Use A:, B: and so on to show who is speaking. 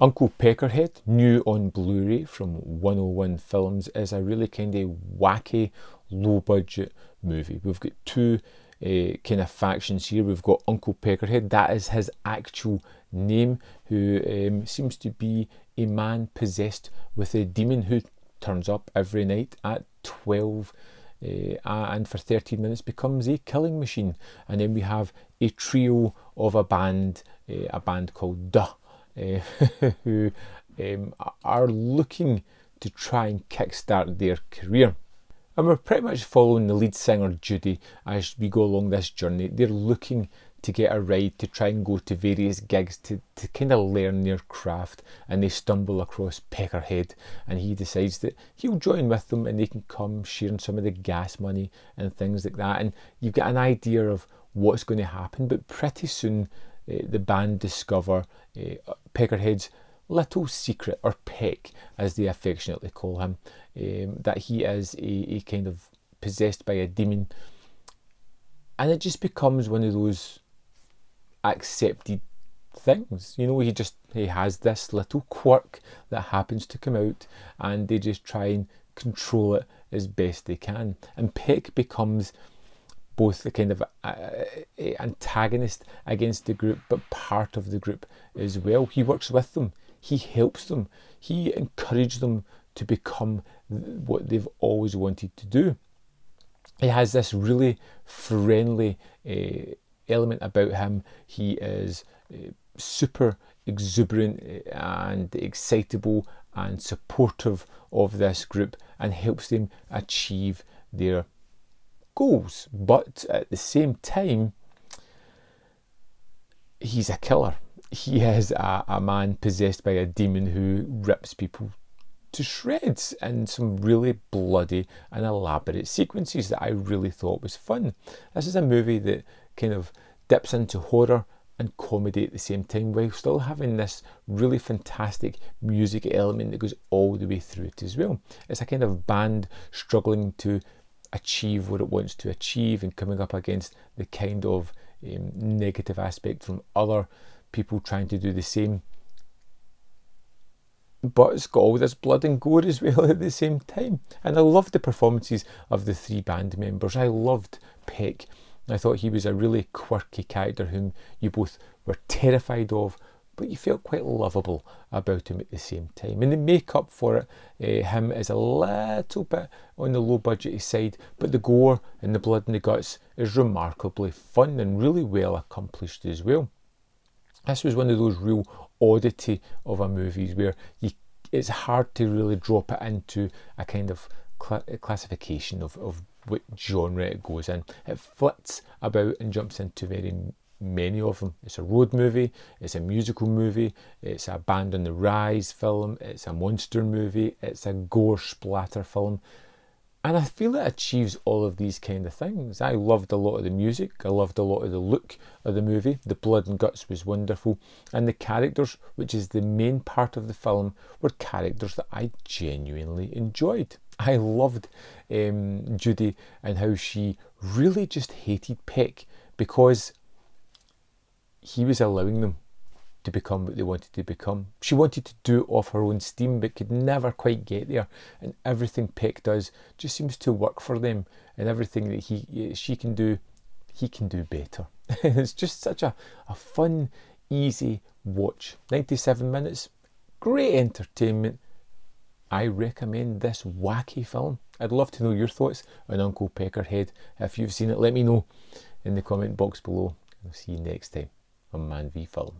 A: Uncle Peckerhead, new on Blu-ray from 101 Films, is a really kind of wacky, low-budget movie. We've got two kind of factions here. We've got Uncle Peckerhead, that is his actual name, who seems to be a man possessed with a demon who turns up every night at 12 and for 13 minutes becomes a killing machine. And then we have a trio of a band called Duh, who are looking to try and kickstart their career. And we're pretty much following the lead singer Judy as we go along this journey. They're looking to get a ride to try and go to various gigs to kind of learn their craft, and they stumble across Peckerhead, and he decides that he'll join with them and they can come sharing some of the gas money and things like that. And you've got an idea of what's going to happen, but pretty soon the band discover Peckerhead's little secret, or Peck as they affectionately call him, that he is a kind of possessed by a demon, and it just becomes one of those accepted things. You know, he has this little quirk that happens to come out, and they just try and control it as best they can. And Peck becomes both the kind of antagonist against the group, but part of the group as well. He works with them, he helps them, he encourages them to become what they've always wanted to do. He has this really friendly element about him. He is super exuberant and excitable and supportive of this group and helps them achieve their goals. But at the same time, he's a killer. He is a man possessed by a demon who rips people to shreds in some really bloody and elaborate sequences that I really thought was fun. This is a movie that kind of dips into horror and comedy at the same time, while still having this really fantastic music element that goes all the way through it as well. It's a kind of band struggling to achieve what it wants to achieve and coming up against the kind of negative aspect from other people trying to do the same. But it's got all this blood and gore as well at the same time. And I loved the performances of the three band members. I loved Peck. I thought he was a really quirky character whom you both were terrified of, but you felt quite lovable about him at the same time. And the makeup for it, him is a little bit on the low budgety side, but the gore and the blood and the guts is remarkably fun and really well accomplished as well. This was one of those real oddity of a movies where it's hard to really drop it into a kind of classification of what genre it goes in. It flits about and jumps into very many of them. It's a road movie, it's a musical movie, it's a band on the rise film, it's a monster movie, it's a gore splatter film. And I feel it achieves all of these kind of things. I loved a lot of the music, I loved a lot of the look of the movie, the blood and guts was wonderful, and the characters, which is the main part of the film, were characters that I genuinely enjoyed. I loved Judy and how she really just hated Peck because he was allowing them to become what they wanted to become. She wanted to do it off her own steam but could never quite get there, and everything Peck does just seems to work for them, and everything that she can do, he can do better. It's just such a fun, easy watch. 97 minutes, great entertainment. I recommend this wacky film. I'd love to know your thoughts on Uncle Peckerhead. If you've seen it, let me know in the comment box below. I'll see you next time on Man v Film.